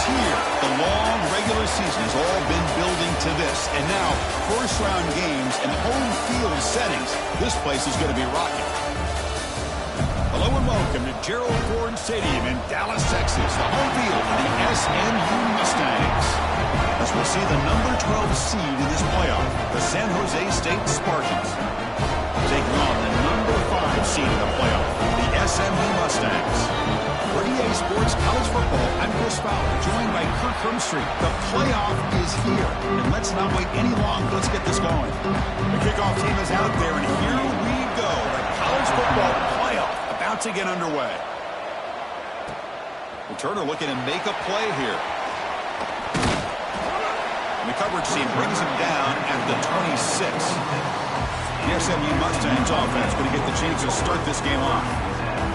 here. The long regular season has all been building to this. And now, first-round games and home field settings. This place is going to be rocking. Hello and welcome to Gerald Ford Stadium in Dallas, Texas, the home field for the S1GM14 Mustangs. As we'll see the number 12 seed in this playoff, the San Jose State Spartans, taking on the number 5 seed in the playoff, the S1GM14 Mustangs. For EA Sports College Football, I'm Chris Fowler, joined by Kirk Hermstreet. The playoff is here, and let's not wait any longer. Let's get this going. The kickoff team is out there, and here we go. The college football playoff about to get underway. Returner looking to make a play here. And the coverage team brings him down at the 26. The S1GM Mustangs offense going to get the chance to start this game off.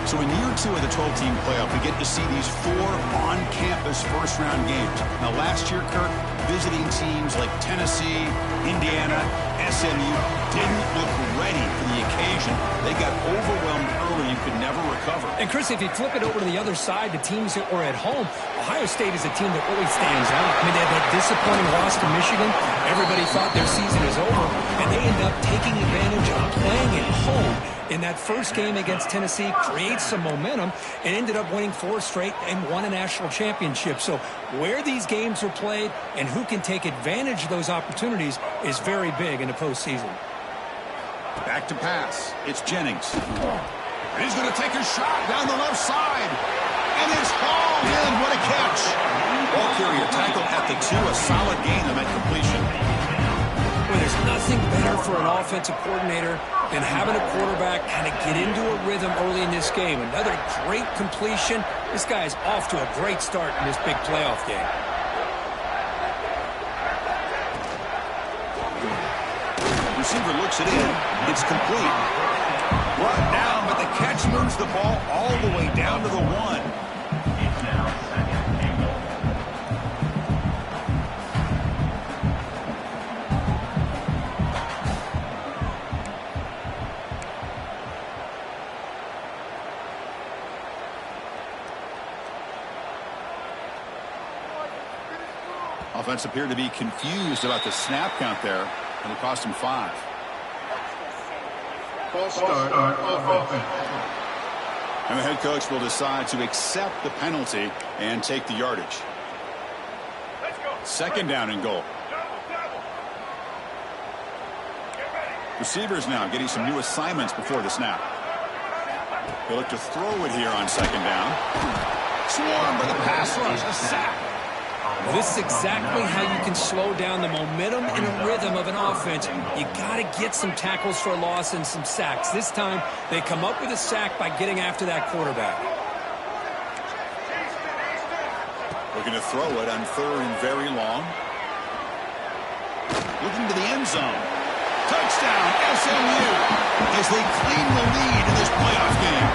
So in year 2 of the 12-team playoff, we get to see these 4 on-campus first-round games. Now, last year, Kirk, visiting teams like Tennessee, Indiana, SMU didn't look ready for the occasion. They got overwhelmed early and could never recover. And, Chris, if you flip it over to the other side, the teams that were at home, Ohio State is a team that really stands out. I mean, they had that disappointing loss to Michigan. Everybody thought their season is over, and they end up taking advantage of playing at home in that first game against Tennessee, creates some momentum, and ended up winning 4 straight and won a national championship. So where these games are played and who can take advantage of those opportunities is very big in the postseason. Back to pass. It's Jennings. And he's going to take a shot down the left side. And it's hauled in. What a catch. Ball carrier tackle at the 2. A solid gain on that completion. Well, there's nothing better for an offensive coordinator than having a quarterback kind of get into a rhythm early in this game. Another great completion. This guy is off to a great start in this big playoff game. Receiver looks it in. It's complete. Brought down, but the catch moves the ball all the way down to the 1. Offense appeared to be confused about the snap count there, and it cost him 5. False start offense. And the head coach will decide to accept the penalty and take the yardage. Second down and goal. Receivers now getting some new assignments before the snap. They look to throw it here on second down. Swarmed by the pass rush, a sack. This is exactly how you can slow down the momentum and a rhythm of an offense. You got to get some tackles for a loss and some sacks. This time, they come up with a sack by getting after that quarterback. Looking to throw it on 3rd and very long. Looking to the end zone. Touchdown, SMU, as they claim the lead in this playoff game.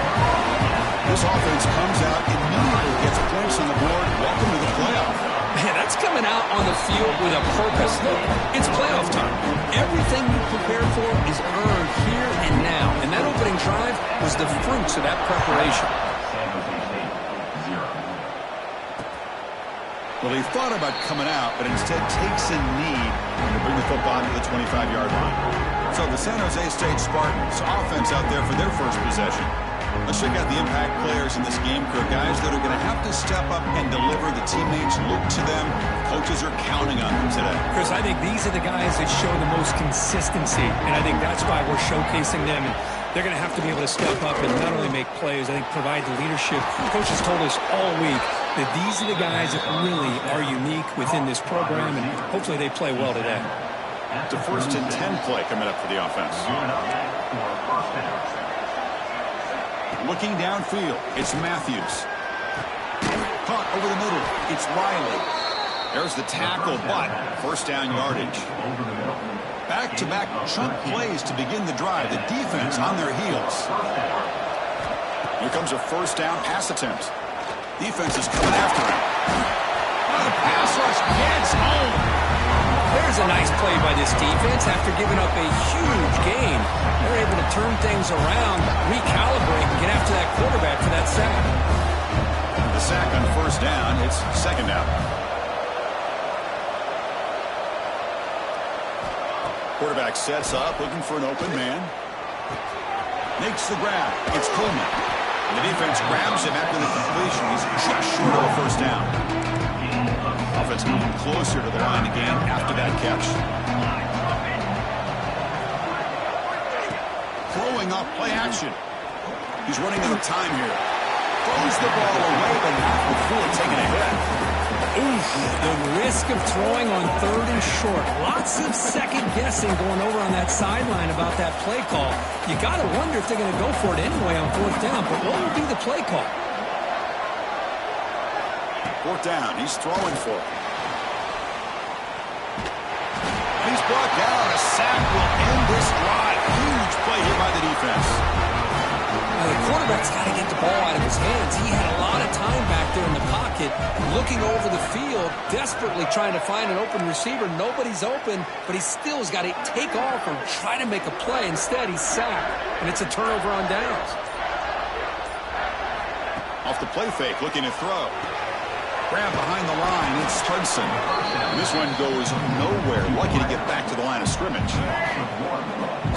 This offense comes out immediately, gets points on the board. Welcome to the playoff. Man, that's coming out on the field with a purpose. Look, it's playoff time. Everything you prepare for is earned here and now. And that opening drive was the fruits of that preparation. Well, he thought about coming out, but instead takes a knee to bring the football to the 25-yard line. So the San Jose State Spartans offense out there for their first possession. Let's check out the impact players in this game, Kirk. Guys that are going to have to step up and deliver. The teammates look to them. Coaches are counting on them today. Chris, I think these are the guys that show the most consistency, and I think that's why we're showcasing them. And they're going to have to be able to step up and not only make plays, I think provide the leadership. Coach has told us all week that these are the guys that really are unique within this program, and hopefully they play well today. It's a 1st and 10 play coming up for the offense. Looking downfield, it's Matthews. Caught over the middle, it's Riley. There's the tackle, but first down yardage. Back-to-back chunk plays to begin the drive. The defense on their heels. Here comes a first down pass attempt. Defense is coming after him. The pass rush gets home. There's a nice play by this defense after giving up a huge gain. They're able to turn things around, recalibrate, and get after that quarterback for that sack. The the sack on first down. It's second down. Quarterback sets up, looking for an open man. Makes the grab. It's Coleman. The defense grabs him after the completion. He's just short of a first down. Offense moving closer to the line again after that catch. Throwing off play action. He's running out of time here. Throws the ball away, but not before taking a hit. Oof, the risk of throwing on third and short. Lots of second guessing going over on that sideline about that play call. You got to wonder if they're going to go for it anyway on fourth down, but what will be the play call? Fourth down, he's throwing for it. He's brought down. A sack will end this drive. Huge play here by the defense. Now, the quarterback's got to get the ball out of his hands. He had a lot of time back there in the pocket, looking over the field, desperately trying to find an open receiver. Nobody's open, but he still has got to take off or try to make a play. Instead, he's sacked, and it's a turnover on downs. Off the play fake, looking to throw. Grab behind the line, it's Hudson. This one goes nowhere. Lucky to get back to the line of scrimmage.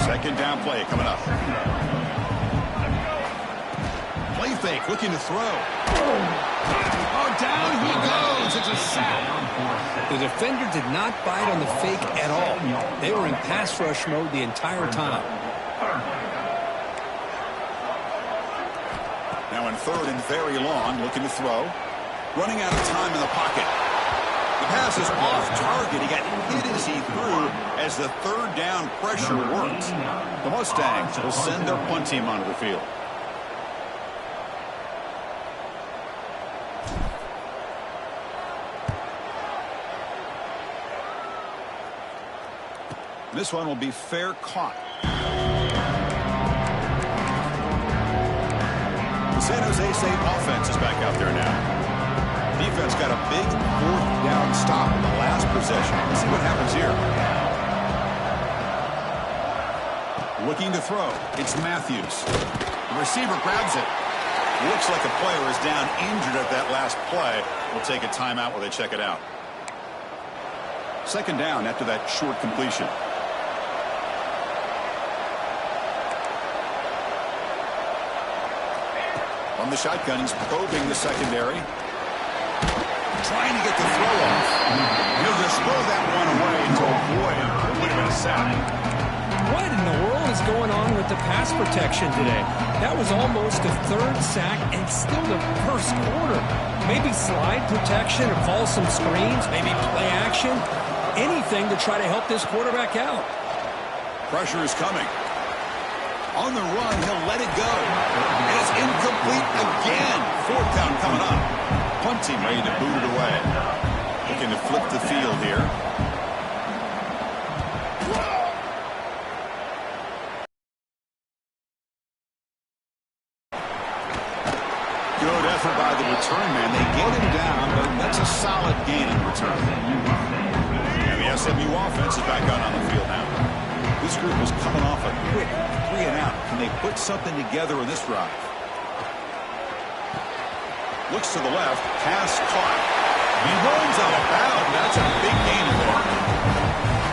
Second down play coming up. Play fake, looking to throw. Oh, down he goes. It's a sack. The defender did not bite on the fake at all. They were in pass rush mode the entire time. Now in third and very long, looking to throw. Running out of time in the pocket. The pass is off target. He got hit as he threw as the third down pressure worked. The Mustangs will send their punt team onto the field. This one will be fair caught. The San Jose State offense is back out there now. Defense got a big fourth down stop in the last possession. Let's see what happens here. Looking to throw. It's Matthews. The receiver grabs it. Looks like a player is down injured at that last play. We'll take a timeout while they check it out. Second down after that short completion. On the shotgun, he's probing the secondary. Trying to get the throw off. He'll just throw that one away to avoid a little bit of a sack. What in the world is going on with the pass protection today? That was almost a third sack and still the first quarter. Maybe slide protection or call some screens, maybe play action. Anything to try to help this quarterback out. Pressure is coming. On the run, he'll let it go. And it's incomplete again. Fourth down coming up. Punt team ready to boot it away. Looking to flip the field here. Good effort by the return man. They get him down, but that's a solid gain in return. And the SMU offense is back out on the field now. This group was coming off a quick 3 and out. Can they put something together in this drive? Looks to the left, pass caught. He runs out of bounds. That's a big gain there.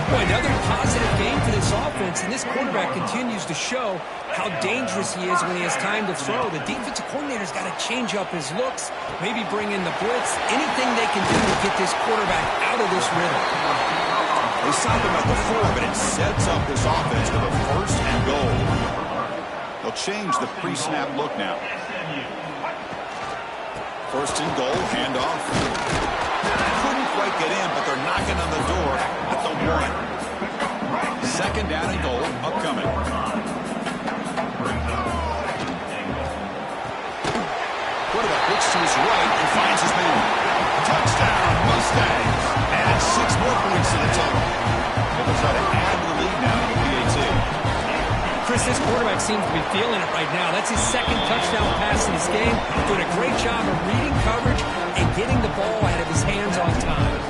Boy, another positive game for this offense, and this quarterback continues to show how dangerous he is when he has time to throw. The defensive coordinator's got to change up his looks, maybe bring in the blitz, anything they can do to get this quarterback out of this rhythm. They stop him at the 4, but it sets up this offense to the first and goal. They'll change the pre-snap look now. First and goal, handoff. Couldn't quite get in, but they're knocking on the door at the 1. Second down and goal, upcoming. Quarterback looks to his right and finds his man. Touchdown, Mustangs. And 6 more points to the total. They'll try to add the lead now to the PAT. Chris, this quarterback seems to be feeling it right now. That's his second touchdown pass in this game. Doing a great job of reading coverage and getting the ball out of his hands on time.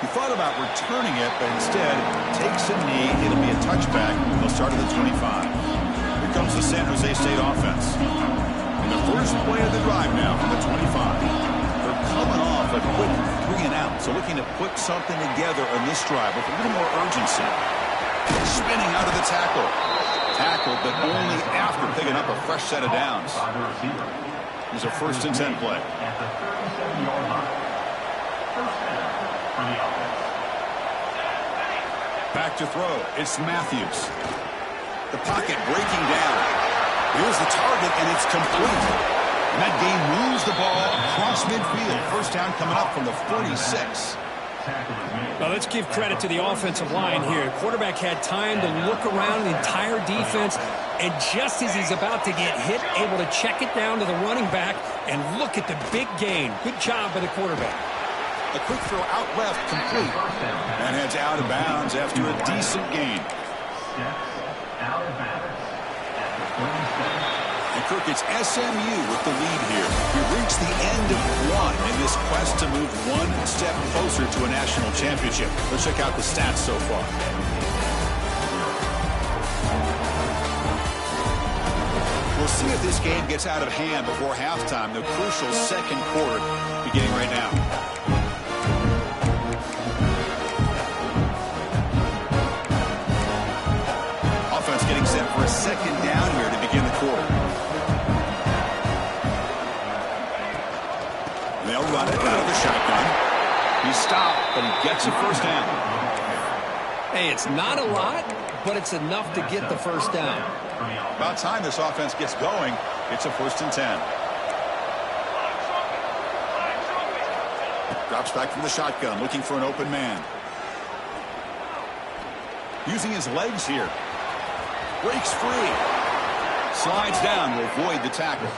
He thought about returning it, but instead takes a knee. It'll be a touchback. They'll start at the 25. Here comes the San Jose State offense. And the first play of the drive now from the 25. They're coming off a quick 3 and out, so looking to put something together on this drive with a little more urgency. Spinning out of the tackle. Tackled, but only after picking up a fresh set of downs. Here's a 1st and 10 play. At the 37-yard line. First down for the offense. Back to throw. It's Matthews. The pocket breaking down. Here's the target, and it's complete. And that game moves the ball across midfield. First down coming up from the 46. Well, let's give credit to the offensive line here. Quarterback had time to look around the entire defense, and just as he's about to get hit, able to check it down to the running back, and look at the big gain. Good job by the quarterback. A quick throw out left, complete. And heads out of bounds after a decent gain. Out of bounds at the 37. And Kirk, it's SMU with the lead here. We reached the end of one in this quest to move one step closer to a national championship. Let's check out the stats so far. We'll see if this game gets out of hand before halftime. The crucial second quarter beginning right now. Offense getting set for a second down here to begin the quarter. They'll run it out of the shotgun. He's stopped, but he gets a first down. Hey, it's not a lot, but it's enough to get the first down. About time this offense gets going. It's a 1st and 10. Drops back from the shotgun, looking for an open man. Using his legs here. Breaks free. Slides down to avoid the tackle.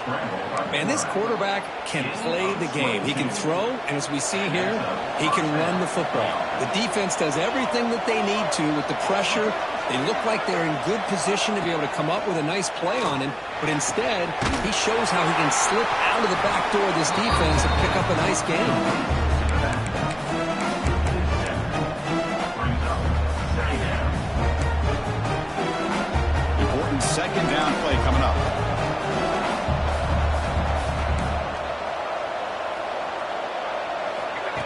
Man, this quarterback can play the game. He can throw, and as we see here, he can run the football. The defense does everything that they need to with the pressure. They look like they're in good position to be able to come up with a nice play on him, but instead, he shows how he can slip out of the back door of this defense and pick up a nice game. Second down play coming up.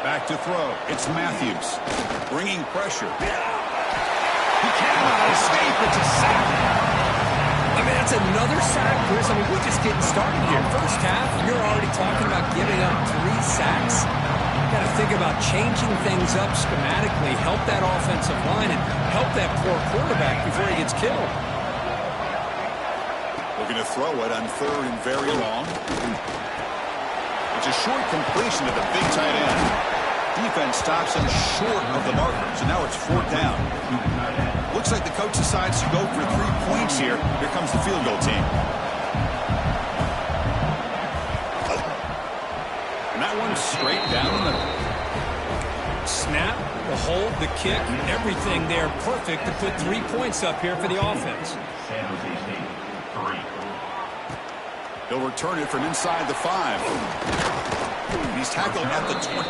Back to throw. It's Matthews. Bringing pressure. He cannot escape. It's a sack. I mean, that's another sack, Chris. I mean, we're just getting started here. First half, you're already talking about giving up 3 sacks. You've got to think about changing things up schematically, help that offensive line, and help that poor quarterback before he gets killed. Looking to throw it on 3rd and very long. It's a short completion to the big tight end. Defense stops him short of the marker, so now it's 4th down. Looks like the coach decides to go for 3 points here. Here comes the field goal team. And that one's straight down the middle. Snap, the hold, the kick, everything there perfect to put 3 points up here for the offense. San Jose State, 3. He'll return it from inside the 5. He's tackled at the 21.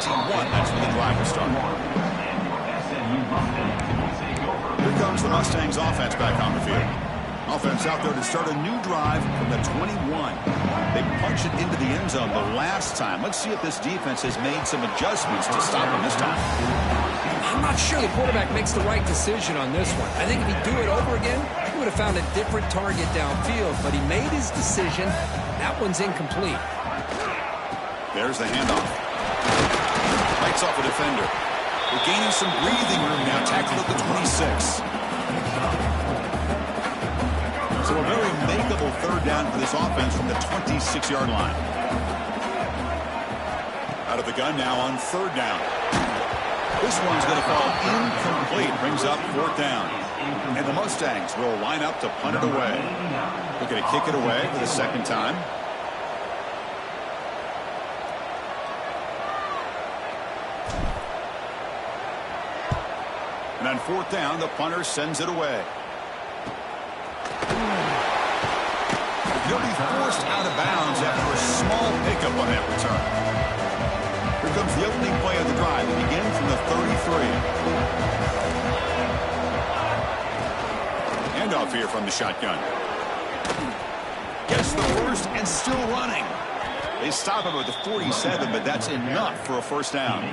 That's where the drive will start. Here comes the Mustangs offense back on the field. Offense out there to start a new drive from the 21. They punched it into the end zone the last time. Let's see if this defense has made some adjustments to stop him this time. I'm not sure the quarterback makes the right decision on this one. I think if he'd do it over again, he would have found a different target downfield, but he made his decision. That one's incomplete. There's the handoff. Lights off a defender. We're gaining some breathing room now. Tackled at the 26. So a very makeable 3rd down for this offense from the 26-yard line. Out of the gun now on 3rd down. This one's going to fall incomplete. Brings up 4th down. And the Mustangs will line up to punt it away. Looking to kick it away for the second time. And on 4th down, the punter sends it away. He'll be forced out of bounds after a small pickup on that return. Here comes the opening play of the drive will begin from the 33. Handoff here from the shotgun. Gets the first and still running. They stop him at the 47, but that's enough for a first down.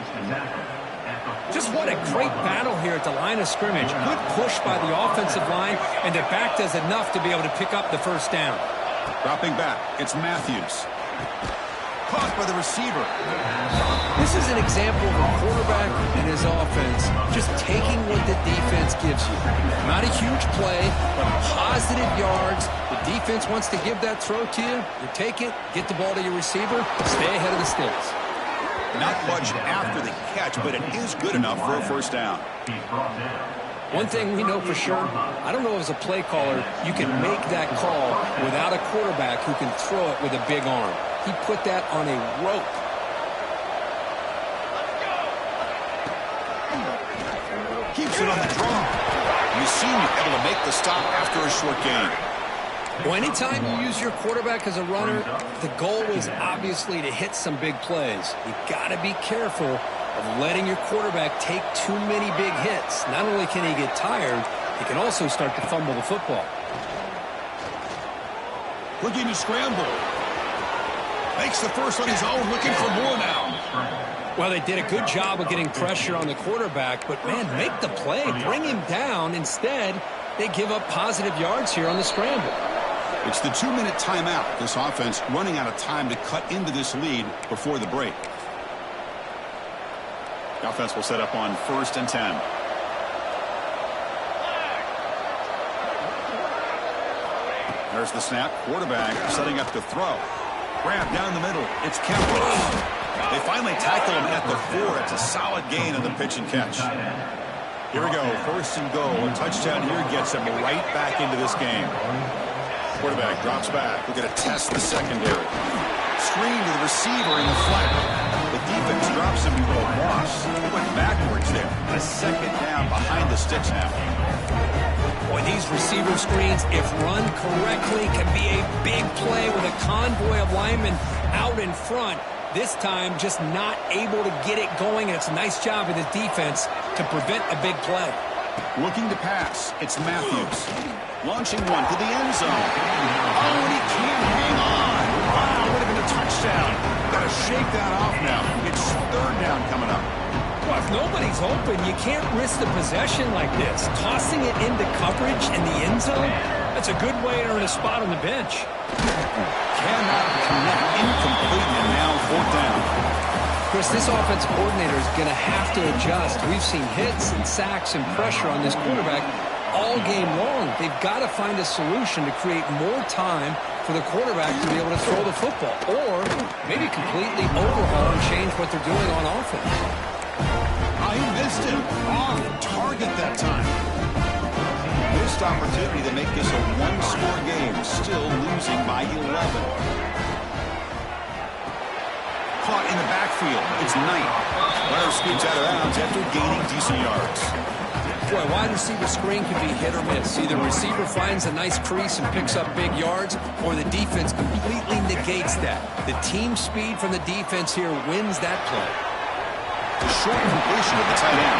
Just what a great battle here at the line of scrimmage. Good push by the offensive line, and the back does enough to be able to pick up the first down. Dropping back, it's Matthews. Caught by the receiver. This is an example of a quarterback and his offense just taking what the defense gives you. Not a huge play, but positive yards. The defense wants to give that throw to you. You take it, get the ball to your receiver, stay ahead of the sticks. Not much after the catch, but it is good enough for a first down. One thing we know for sure, I don't know as a play caller, you can make that call without a quarterback who can throw it with a big arm. He put that on a rope. Keeps it on the draw. You seem able to make the stop after a short gain. Well, anytime you use your quarterback as a runner, the goal is obviously to hit some big plays. You got to be careful of letting your quarterback take too many big hits. Not only can he get tired, he can also start to fumble the football. Looking to scramble. Makes the first on his own, looking for more now. Well, they did a good job of getting pressure on the quarterback, but, man, make the play. Bring him down. Instead, they give up positive yards here on the scramble. It's the 2-minute timeout. This offense running out of time to cut into this lead before the break. The offense will set up on 1st and 10. There's the snap. Quarterback setting up to throw. Grab down the middle. It's Kemper. They finally tackle him at the 4. It's a solid gain on the pitch and catch. Here we go. 1st and goal. A touchdown here gets him right back into this game. Quarterback drops back. We're going to test the secondary. Screen to the receiver in the flat. The defense drops him into a loss. He went backwards there. A second down behind the sticks now. Boy, these receiver screens, if run correctly, can be a big play with a convoy of linemen out in front. This time, just not able to get it going, and it's a nice job of the defense to prevent a big play. Looking to pass, it's Matthews. Launching one to the end zone. Oh, and he can't hang on. Wow, would have been a touchdown. Got to shake that off now. It's 3rd down coming up. Well, if nobody's open, you can't risk the possession like this. Tossing it into coverage in the end zone, that's a good way to earn a spot on the bench. Cannot connect. Incomplete, and now 4th down. Chris, this offensive coordinator is going to have to adjust. We've seen hits and sacks and pressure on this quarterback all game long. They've got to find a solution to create more time for the quarterback to be able to throw the football, or maybe completely overhaul and change what they're doing on offense. He missed him. Off target that time. Missed opportunity to make this a 1-score game. Still losing by 11. Caught in the backfield. It's Knight. Runner scoots out of bounds after gaining decent yards. Boy, wide receiver screen can be hit or miss. Either receiver finds a nice crease and picks up big yards, or the defense completely negates that. The team speed from the defense here wins that play. The short completion of the tight end.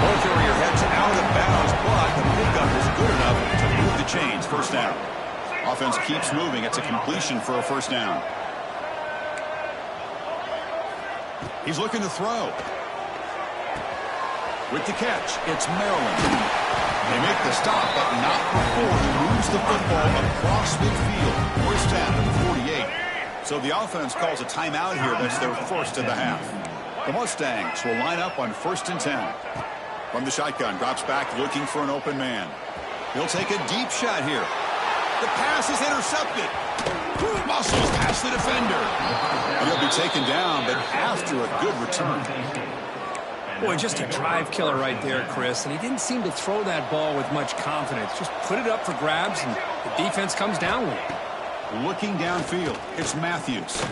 Both area heads out of bounds, but the pickup is good enough to move the chains. 1st down. Offense keeps moving. It's a completion for a 1st down. He's looking to throw. With the catch, it's Maryland. They make the stop, but not before he moves the football across midfield. 1st down at the 48. So the offense calls a timeout here. That's their 1st of the half. The Mustangs will line up on 1st and 10. From the shotgun, drops back looking for an open man. He'll take a deep shot here. The pass is intercepted. Muscles past the defender. And he'll be taken down, but after a good return. Boy, just a drive killer right there, Chris. And he didn't seem to throw that ball with much confidence. Just put it up for grabs, and the defense comes down with it. Looking downfield, it's Matthews.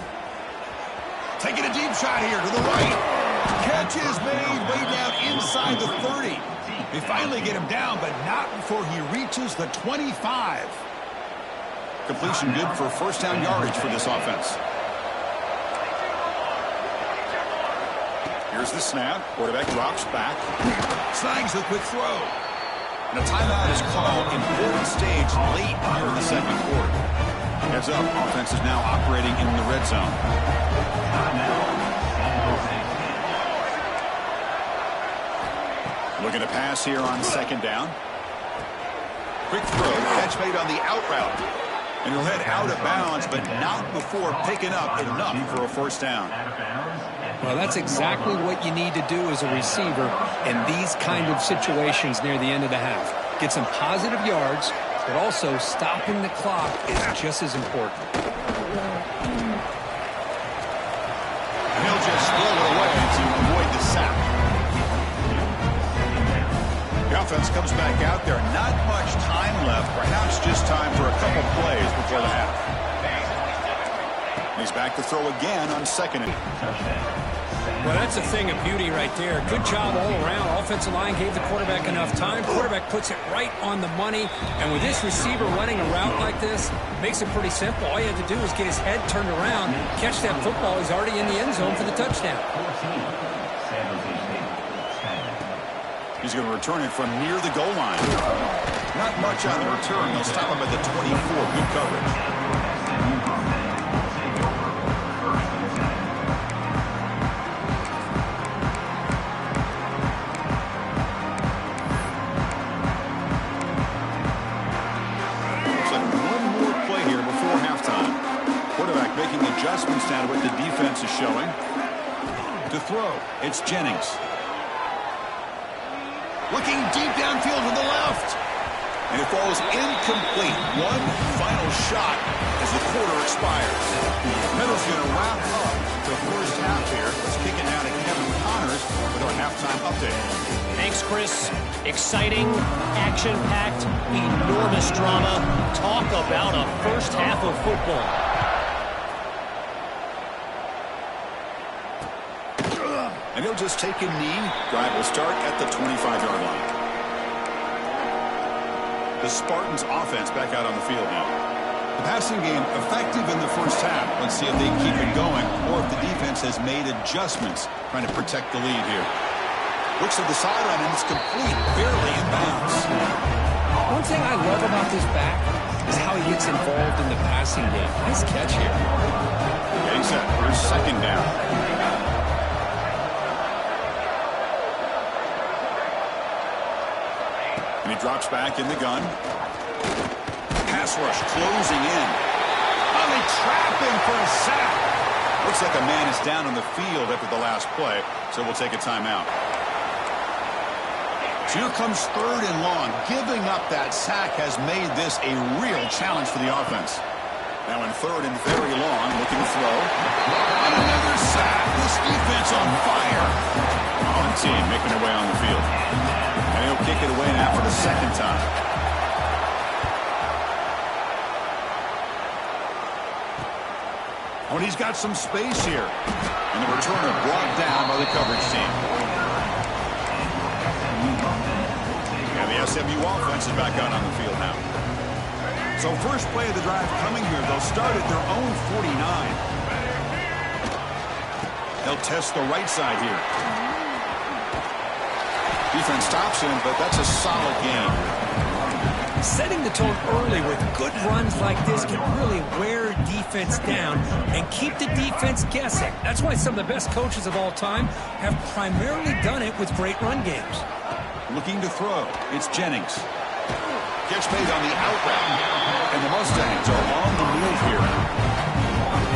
Taking a deep shot here to the right. Catch is made way down inside the 30. They finally get him down, but not before he reaches the 25. Completion good for 1st down yardage for this offense. Here's the snap. Quarterback drops back. Snags the quick throw. And a timeout is called. Important stage late here in the second quarter. Heads up. Offense is now operating in the red zone. Looking to pass here on second down. Quick throw. Catch made on the out route. And he'll head out of bounds, but not before picking up enough for a first down. Well, that's exactly what you need to do as a receiver in these kind of situations near the end of the half. Get some positive yards, but also stopping the clock is just as important. And he'll just throw it away to avoid the sack. The offense comes back out there. Not much time left. Perhaps just time for a couple plays before the half. He's back to throw again on second. Well, that's a thing of beauty right there. Good job all around. Offensive line gave the quarterback enough time. Quarterback puts it right on the money. And with this receiver running a route like this, makes it pretty simple. All you have to do is get his head turned around, catch that football. He's already in the end zone for the touchdown. He's going to return it from near the goal line. Not much on the return. They'll stop him at the 24. Good coverage. Adjustments now to what the defense is showing. To throw, it's Jennings. Looking deep downfield to the left. And it falls incomplete. One final shot as the quarter expires. Middle's going to wrap up the first half here. Let's kick it now to Kevin Connors with our halftime update. Thanks, Chris. Exciting, action-packed, enormous drama. Talk about a first half of football. And he'll just take a knee. Drive will start at the 25-yard line. The Spartans offense back out on the field now. The passing game effective in the first half. Let's see if they keep it going or if the defense has made adjustments trying to protect the lead here. Looks at the sideline and it's complete, barely in bounds. One thing I love about this back is how he gets involved in the passing game. Nice catch here. Getting set for his second down. And he drops back in the gun. Pass rush closing in. Oh, they trap him for a sack. Looks like a man is down on the field after the last play, so we'll take a timeout. So here comes third and long. Giving up that sack has made this a real challenge for the offense. Now in third and very long, looking to throw. And another sack. This defense on fire. On team making their way on the field. And he'll kick it away now for the second time. Oh, and he's got some space here. And the returner brought down by the coverage team. And the SMU offense is back out on the field now. So first play of the drive coming here. They'll start at their own 49. They'll test the right side here. Defense stops him, but that's a solid game. Setting the tone early with good runs like this can really wear defense down and keep the defense guessing. That's why some of the best coaches of all time have primarily done it with great run games. Looking to throw. It's Jennings. Catch made on the out route. And the Mustangs are on the move here.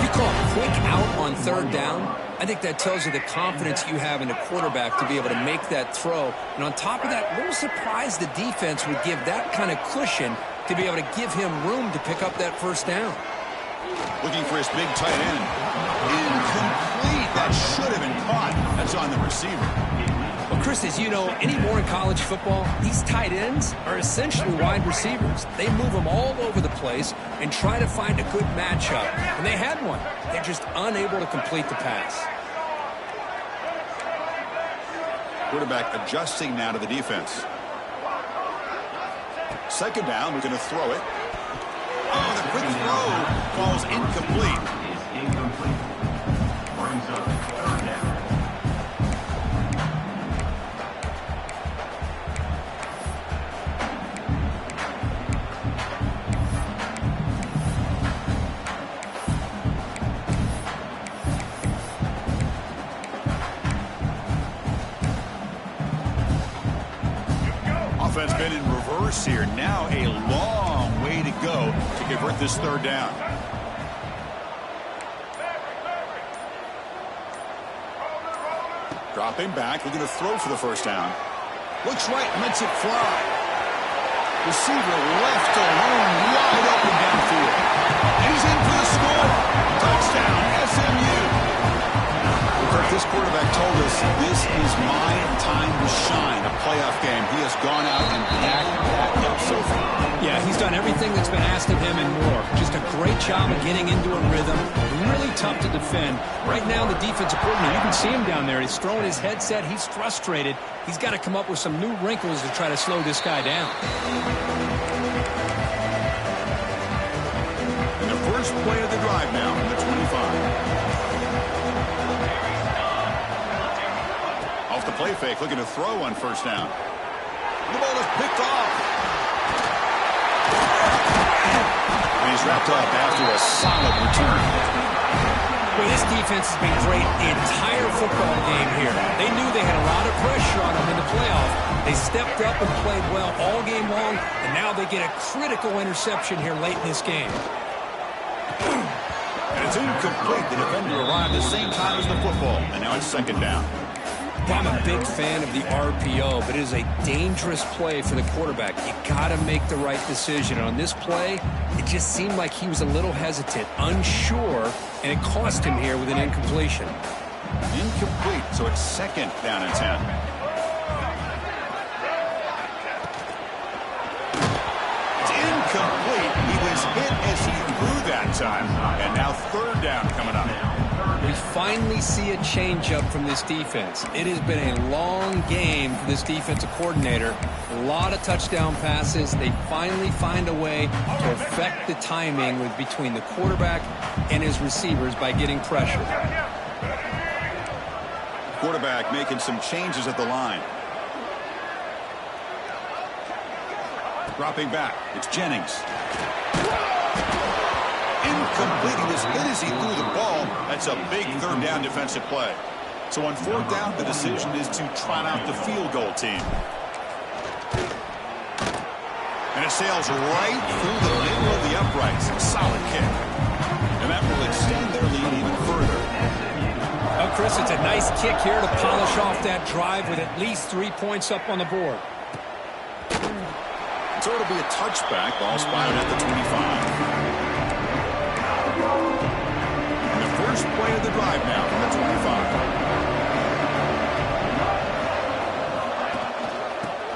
You call a quick out on third down. I think that tells you the confidence you have in the quarterback to be able to make that throw. And on top of that, a little surprised the defense would give that kind of cushion to be able to give him room to pick up that first down. Looking for his big tight end. Incomplete. That should have been caught. That's on the receiver. Well, Chris, as you know, anymore in college football, these tight ends are essentially wide receivers. They move them all over the place and try to find a good matchup. And they had one. They're just unable to complete the pass. Quarterback adjusting now to the defense. Second down, we're going to throw it. Oh, the quick throw falls incomplete. Offense been in reverse here. Now a long way to go to convert this third down. Dropping back, looking to throw for the first down. Looks right, lets it fly. Receiver left alone, wide open downfield. And he's in for the score. Touchdown, SMU. This quarterback told us this is my time to shine, a playoff game. He has gone out and backed that up so far. Yeah, he's done everything that's been asked of him and more. Just a great job of getting into a rhythm. Really tough to defend. Right now, the defensive coordinator, you can see him down there. He's throwing his headset. He's frustrated. He's got to come up with some new wrinkles to try to slow this guy down. And the first play of the drive now from the 25. Off the play fake, looking to throw on first down. The ball is picked off. And he's wrapped up after a solid return. Well, this defense has been great the entire football game here. They knew they had a lot of pressure on them in the playoff. They stepped up and played well all game long, and now they get a critical interception here late in this game. And it's incomplete. The defender arrived at the same time as the football, and now it's second down. I'm a big fan of the RPO, but it is a dangerous play for the quarterback. You got to make the right decision. On this play, it just seemed like he was a little hesitant, unsure, and it cost him here with an incompletion. Incomplete, so it's second down and 10. It's incomplete. He was hit as he threw that time, and now third down coming up. We finally see a change-up from this defense. It has been a long game for this defensive coordinator. A lot of touchdown passes. They finally find a way to affect the timing between the quarterback and his receivers by getting pressure. Quarterback making some changes at the line. Dropping back. It's Jennings. Incomplete. He was hit as he threw the ball. That's a big third down defensive play. So on fourth down, the decision is to trot out the field goal team. And it sails right through the middle of the uprights. Solid kick. And that will extend their lead even further. Oh, Chris, it's a nice kick here to polish off that drive with at least 3 points up on the board. So it'll be a touchback. Ball spotted at the 25. First play of the drive now from the 25.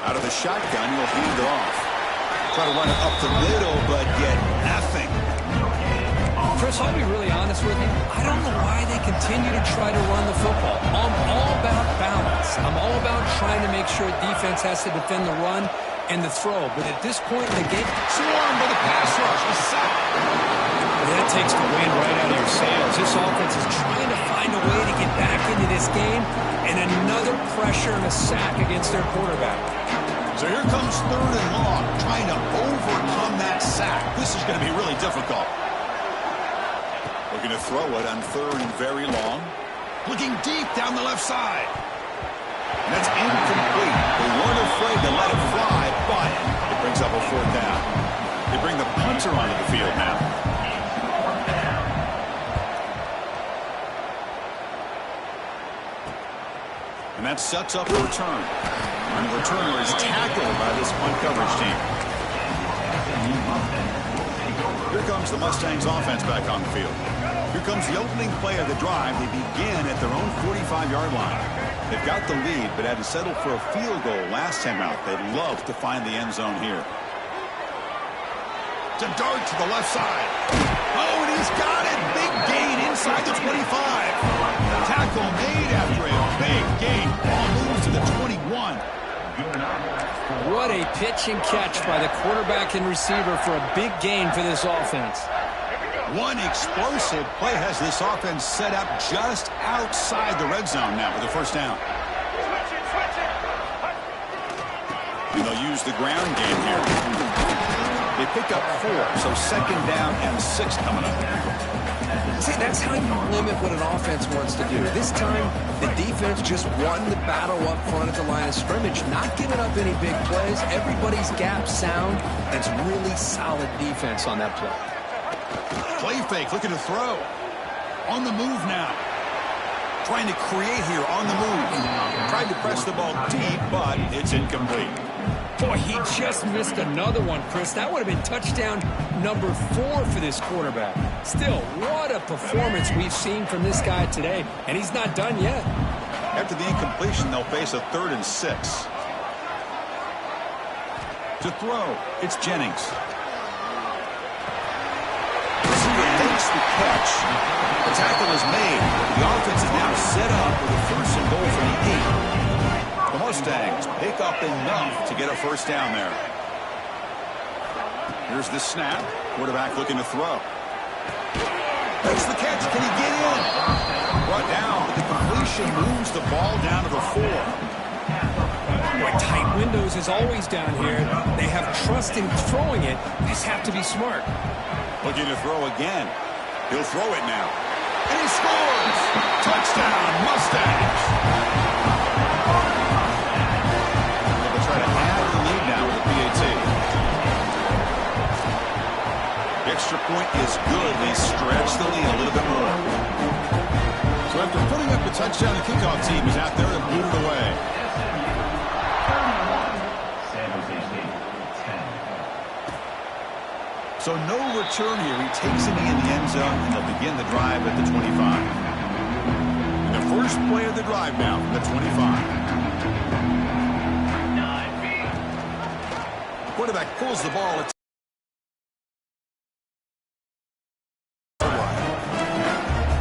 Out of the shotgun, he'll hand it off. Try to run it up the middle, but get nothing. Chris, I'll be really honest with you. I don't know why they continue to try to run the football. I'm all about balance. I'm all about trying to make sure defense has to defend the run and the throw. But at this point in the game, swarmed by the pass rush. A sack. That takes the wind right out of your sails. This offense is trying to find a way to get back into this game, and another pressure and a sack against their quarterback. So here comes third and long, trying to overcome that sack. This is going to be really difficult. Looking to throw it on third and very long. Looking deep down the left side. And that's incomplete. They weren't afraid to let it fly, but it brings up a fourth down. They bring the punter onto the field now. And that sets up a return. And the returner is tackled by this punt coverage team. Here comes the Mustangs offense back on the field. Here comes the opening play of the drive. They begin at their own 45-yard line. They've got the lead, but had to settle for a field goal last time out. They'd love to find the end zone here. It's a dart to the left side. Oh, and he's got it. Big gain inside the 25. Tackle made after a big gain. Ball moves to the 21. What a pitch and catch by the quarterback and receiver for a big gain for this offense. One explosive play has this offense set up just outside the red zone now for the first down. And they'll use the ground game here. They pick up 4, so second down and 6 coming up. See, that's how you limit what an offense wants to do. This time, the defense just won the battle up front at the line of scrimmage, not giving up any big plays. Everybody's gap sound. It's really solid defense on that play. Play fake, looking to throw. On the move now. Trying to create here on the move. Tried to press the ball deep, but it's incomplete. Boy, he just missed another one, Chris. That would have been touchdown number 4 for this quarterback. Still, what a performance we've seen from this guy today, and he's not done yet. After the incompletion, they'll face a 3rd and 6. To throw, it's Jennings. Receiver makes the catch. The tackle is made. The offense is now set up with a 1st and goal from the 8. The Mustangs pick up enough to get a 1st down there. Here's the snap. Quarterback looking to throw. Makes the catch. Can he get in? Brought down, but the completion moves the ball down to the 4. Boy, tight windows is always down here. They have trust in throwing it. They just have to be smart. Looking to throw again. He'll throw it now. And he scores! Touchdown, Mustangs! They'll try to add the lead now with the PAT. The extra point is good. They stretch the lead a little bit more. So after putting up the touchdown, the kickoff team is out there and boot it away. So no return here. He takes it in the end zone, and they'll begin the drive at the 25. And the first play of the drive now from the 25. The quarterback pulls the ball.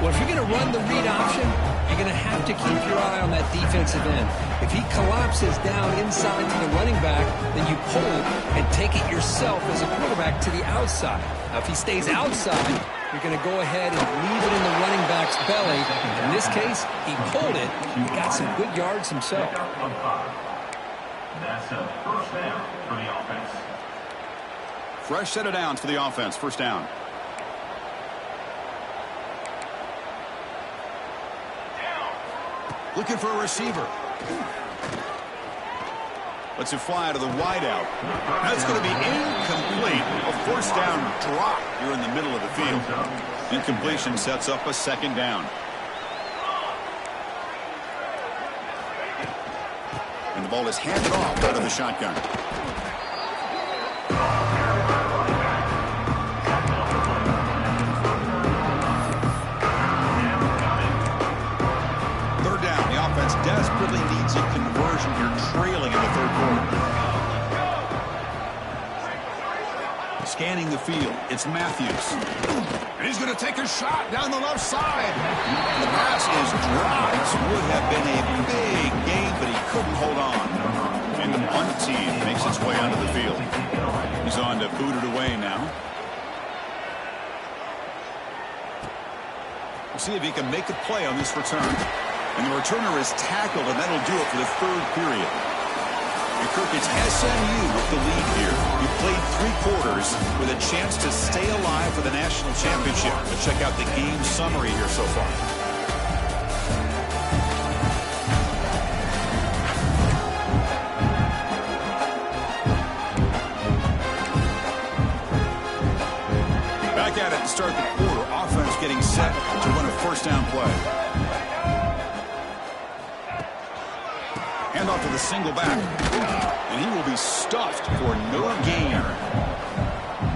Well, if you're going to run the read option, you're going to have to keep your eye on that defensive end. If he collapses down inside to the running back, then you pull it and take it yourself as a quarterback to the outside. Now, if he stays outside, you're going to go ahead and leave it in the running back's belly. In this case, he pulled it. He got some good yards himself. That's a 1st down for the offense. Fresh set of downs for the offense. 1st down. Looking for a receiver. Lets it fly to the wideout. That's going to be incomplete. A 1st down drop here in the middle of the field. Incompletion sets up a 2nd down. And the ball is handed off out of the shotgun. Desperately needs a conversion here, trailing in the 3rd quarter. Scanning the field, it's Matthews. And he's going to take a shot down the left side. The pass is dropped. This would have been a big game, but he couldn't hold on. And the punt team makes its way onto the field. He's on to boot it away now. We'll see if he can make a play on this return. And the returner is tackled, and that'll do it for the 3rd period. And Kirk, it's SMU with the lead here. You played 3 quarters with a chance to stay alive for the national championship. Let's check out the game summary here so far. Back at it to start the quarter. Offense getting set to run a 1st down play. Hand off to the single back. And he will be stuffed for no gain.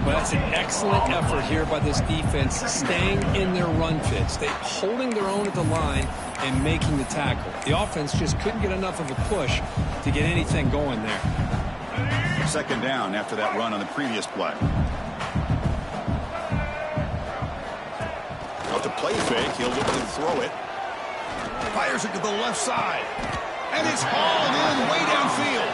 Well, that's an excellent effort here by this defense, staying in their run fits. They're holding their own at the line and making the tackle. The offense just couldn't get enough of a push to get anything going there. 2nd down after that run on the previous play. Off the play fake, he'll look to throw it. Fires it to the left side. And it's hauled in way downfield.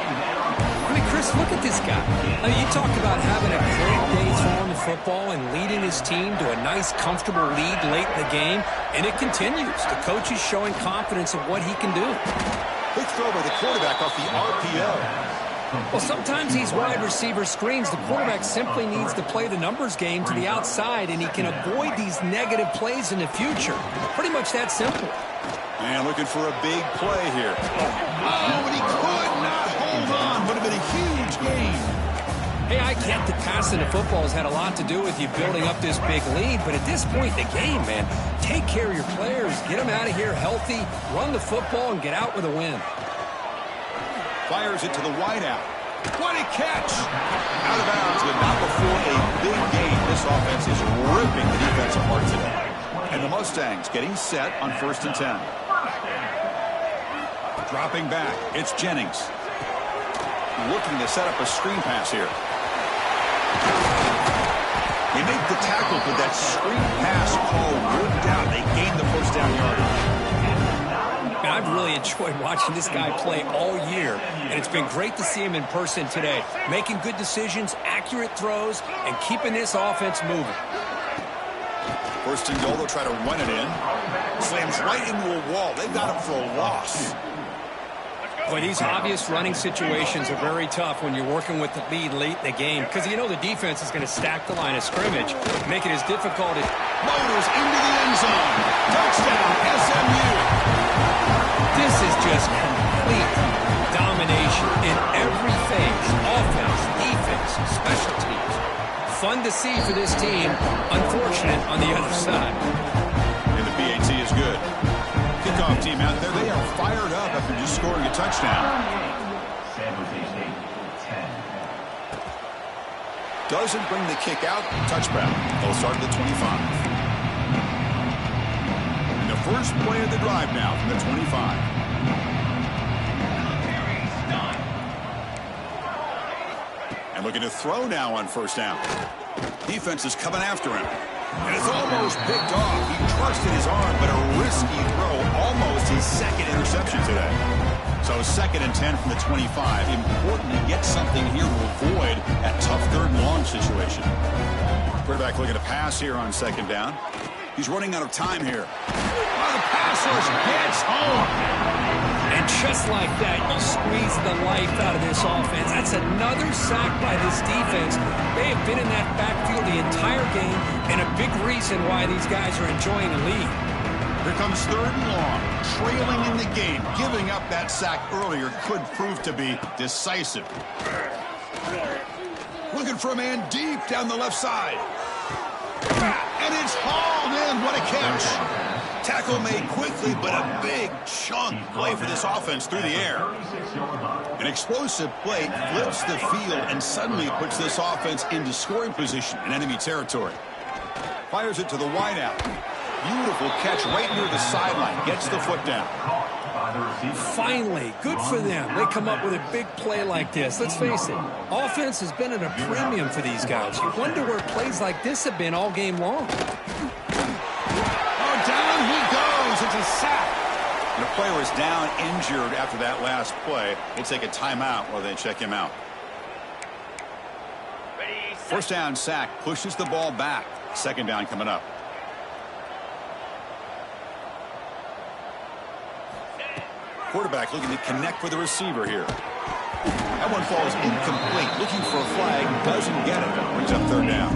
I mean, Chris, look at this guy. I mean, you talk about having a great day throwing the football and leading his team to a nice, comfortable lead late in the game, and it continues. The coach is showing confidence of what he can do. Quick throw by the quarterback off the RPO. Well, sometimes these wide receiver screens, the quarterback simply needs to play the numbers game to the outside, and he can avoid these negative plays in the future. Pretty much that simple. And looking for a big play here. Oh, but he could not hold on. Would have been a huge gain. Hey, I get that passing the football has had a lot to do with you building up this big lead, but at this point in the game, man, take care of your players, get them out of here healthy, run the football, and get out with a win. Fires it to the wideout. What a catch! Out of bounds, but not before a big gain. This offense is ripping the defense apart today. And the Mustangs getting set on 1st and 10. Dropping back, it's Jennings. Looking to set up a screen pass here. They make the tackle, but that screen pass call worked out. They gained the first down yardage. Man, I've really enjoyed watching this guy play all year, and it's been great to see him in person today. Making good decisions, accurate throws, and keeping this offense moving. 1st and goal, they'll try to run it in. Slams right into a wall. They've got him for a loss. Boy, these obvious running situations are very tough when you're working with the lead late in the game, because you know the defense is going to stack the line of scrimmage, make it as difficult as... Motors into the end zone. Touchdown, SMU. This is just complete domination in every phase. Offense, defense, special teams. Fun to see for this team. Unfortunate on the other side. And the PAT is good. Kickoff team out there. They are fired up after just scoring a touchdown. Doesn't bring the kick out. Touchback. They'll start at the 25. And the first play of the drive now from the 25. And looking to throw now on 1st down. Defense is coming after him. And it's almost picked off. He trusted his arm, but a risky throw. Almost his 2nd interception today. So 2nd and 10 from the 25. Important to get something here to avoid that tough 3rd and long situation. Quarterback looking to pass here on 2nd down. He's running out of time here. Oh, the pass rush gets home. And just like that, you squeeze the life out of this offense. That's another sack by this defense. They have been in that backfield the entire game, and a big reason why these guys are enjoying the lead. Here comes 3rd and long, trailing in the game. Giving up that sack earlier could prove to be decisive. Looking for a man deep down the left side. And it's hauled in. What a catch. Tackle made quickly, but a big chunk play for this offense through the air. An explosive play flips the field and suddenly puts this offense into scoring position in enemy territory. Fires it to the wideout. Beautiful catch right near the sideline. Gets the foot down. Finally, good for them. They come up with a big play like this. Let's face it, offense has been at a premium for these guys. You wonder where plays like this have been all game long. Oh, down he goes. It's a sack. And the player is down injured after that last play. We'll take a timeout while they check him out. 1st down sack pushes the ball back. 2nd down coming up. Quarterback looking to connect with the receiver here. That one falls incomplete. Looking for a flag. Doesn't get it. Brings up 3rd down.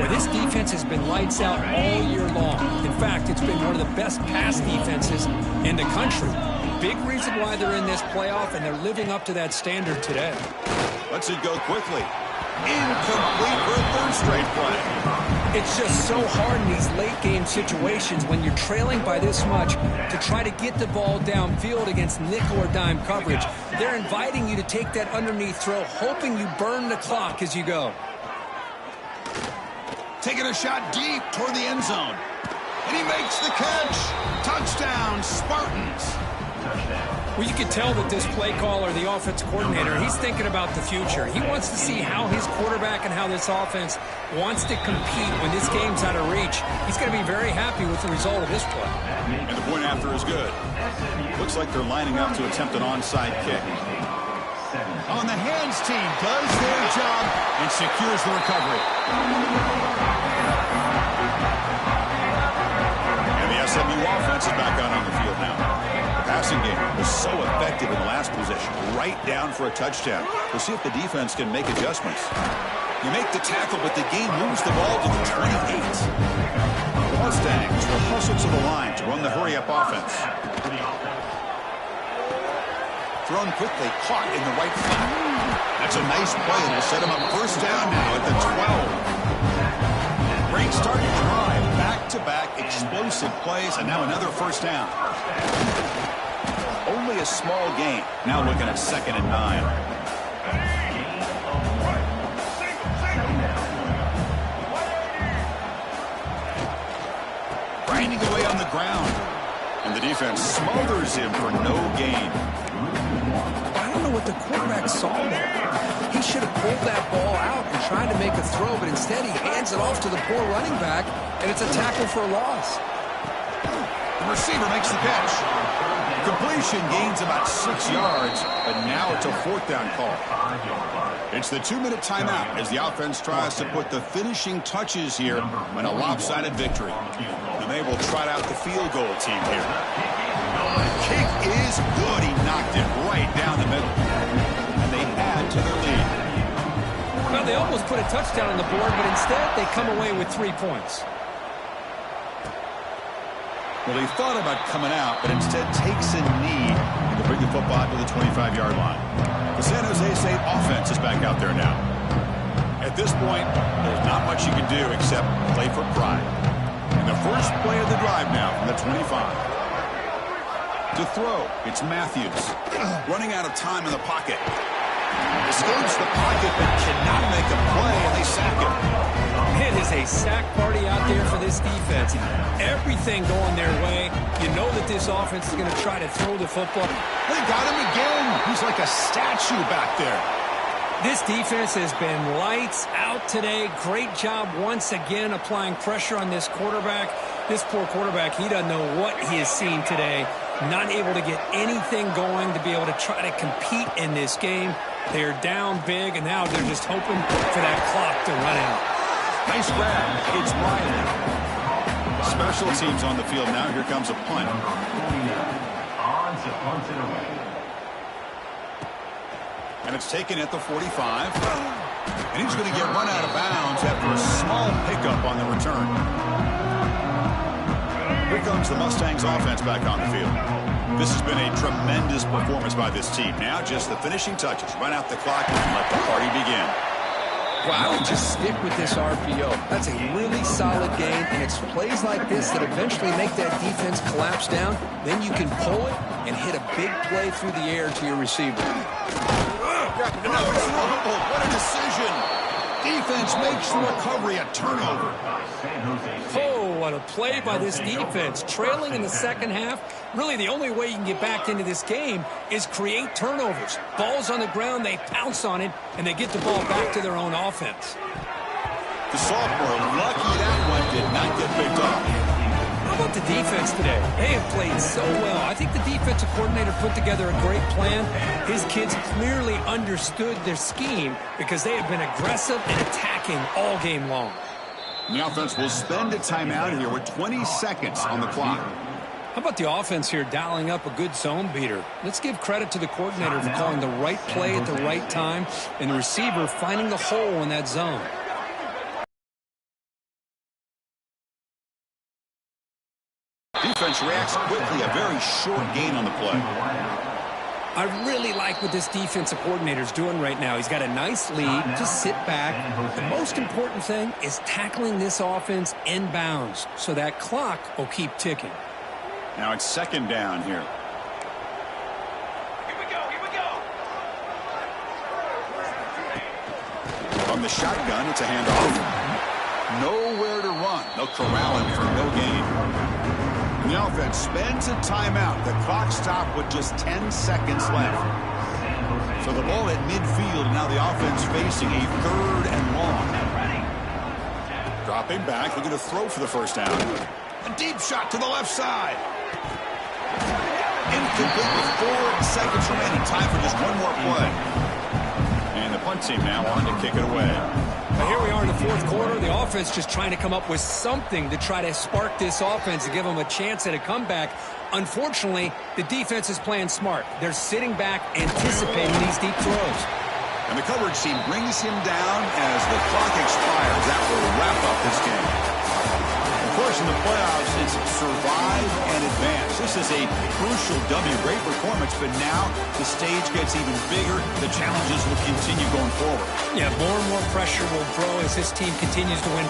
Well, this defense has been lights out all year long. In fact, it's been one of the best pass defenses in the country. Big reason why they're in this playoff, and they're living up to that standard today. Lets it go quickly. Incomplete for a 3rd straight play. It's just so hard in these late-game situations when you're trailing by this much to try to get the ball downfield against nickel or dime coverage. They're inviting you to take that underneath throw, hoping you burn the clock as you go. Taking a shot deep toward the end zone. And he makes the catch. Touchdown, Spartans. Well, you can tell that this play caller, the offense coordinator, he's thinking about the future. He wants to see how his quarterback and how this offense wants to compete when this game's out of reach. He's going to be very happy with the result of this play. And the point after is good. Looks like they're lining up to attempt an onside kick. On the hands team does their job and secures the recovery. And the SMU offense is back out on the field now. passing game was so effective in the last possession, right down for a touchdown. We'll see if the defense can make adjustments. You make the tackle, but the game moves the ball to the 28. The Mustangs will hustle to the line to run the hurry-up offense. Thrown quickly, caught in the right flat. That's a nice play, and will set him up first down now at the 12. Great start to the drive. Back-to-back explosive plays, and now another first down. Only a small gain. Now looking at 2nd and 9. Grinding away on the ground. And the defense smothers him for no gain. I don't know what the quarterback saw there. He should have pulled that ball out and tried to make a throw, but instead he hands it off to the poor running back, and it's a tackle for a loss. The receiver makes the catch. Completion gains about 6 yards, but now it's a 4th down call. It's the 2-minute timeout as the offense tries to put the finishing touches here in a lopsided victory. And they will trot out the field goal team here. The kick is good. He knocked it right down the middle. And they add to their lead. Well, they almost put a touchdown on the board, but instead they come away with 3 points. Well, he thought about coming out, but instead takes a knee to bring the football to the 25-yard line. The San Jose State offense is back out there now. At this point, there's not much you can do except play for pride. And the first play of the drive now from the 25. To throw, it's Matthews. Running out of time in the pocket. Escapes the pocket, but cannot make a play, and they sack him. It is a sack party out there for this defense. Everything going their way. You know that this offense is going to try to throw the football. They got him again. He's like a statue back there. This defense has been lights out today. Great job once again applying pressure on this quarterback. This poor quarterback, he doesn't know what he has seen today. Not able to get anything going to be able to try to compete in this game. They're down big, and now they're just hoping for that clock to run out. Nice grab. It's Bryant. Special teams on the field now. Here comes a punt. And it's taken at the 45. And he's going to get run out of bounds after a small pickup on the return. Here comes the Mustangs offense back on the field. This has been a tremendous performance by this team. Now just the finishing touches. Run out the clock and let the party begin. Well, I would just stick with this RPO. That's a really solid game, and it's plays like this that eventually make that defense collapse down. Then you can pull it and hit a big play through the air to your receiver. Another fumble. What a decision. Defense makes the recovery a turnover. Oh, what a play by this defense. Trailing in the second half. Really, the only way you can get back into this game is create turnovers. Ball's on the ground, they pounce on it, and they get the ball back to their own offense. The sophomore, lucky that one did not get picked up. How about the defense today? They have played so well. I think the defensive coordinator put together a great plan. His kids clearly understood their scheme because they have been aggressive and attacking all game long. And the offense will spend a timeout here with 20 seconds on the clock. How about the offense here dialing up a good zone beater? Let's give credit to the coordinator for calling the right play at the right time and the receiver finding the hole in that zone. Defense reacts quickly, a very short gain on the play. I really like what this defensive coordinator is doing right now. He's got a nice lead. Just sit back. The most important thing is tackling this offense inbounds so that clock will keep ticking. Now it's second down here. Here we go. From the shotgun, it's a handoff. Nowhere to run. They'll corral him for no gain. The offense spends a timeout. The clock stopped with just 10 seconds left. So the ball at midfield, and now the offense facing a 3rd and long. Dropping back, looking to throw for the first down. A deep shot to the left side. Incomplete with 4 seconds remaining. Time for just one more play. And the punt team now on to kick it away. Here we are in the fourth quarter. The offense just trying to come up with something to try to spark this offense and give them a chance at a comeback. Unfortunately, the defense is playing smart. They're sitting back, anticipating these deep throws. And the coverage team brings him down as the clock expires. That will wrap up this game. Of course, in the playoffs, it's survive and advance. This is a crucial W. Great performance, but now the stage gets even bigger. The challenges will continue going forward. Yeah, more and more pressure will grow as this team continues to win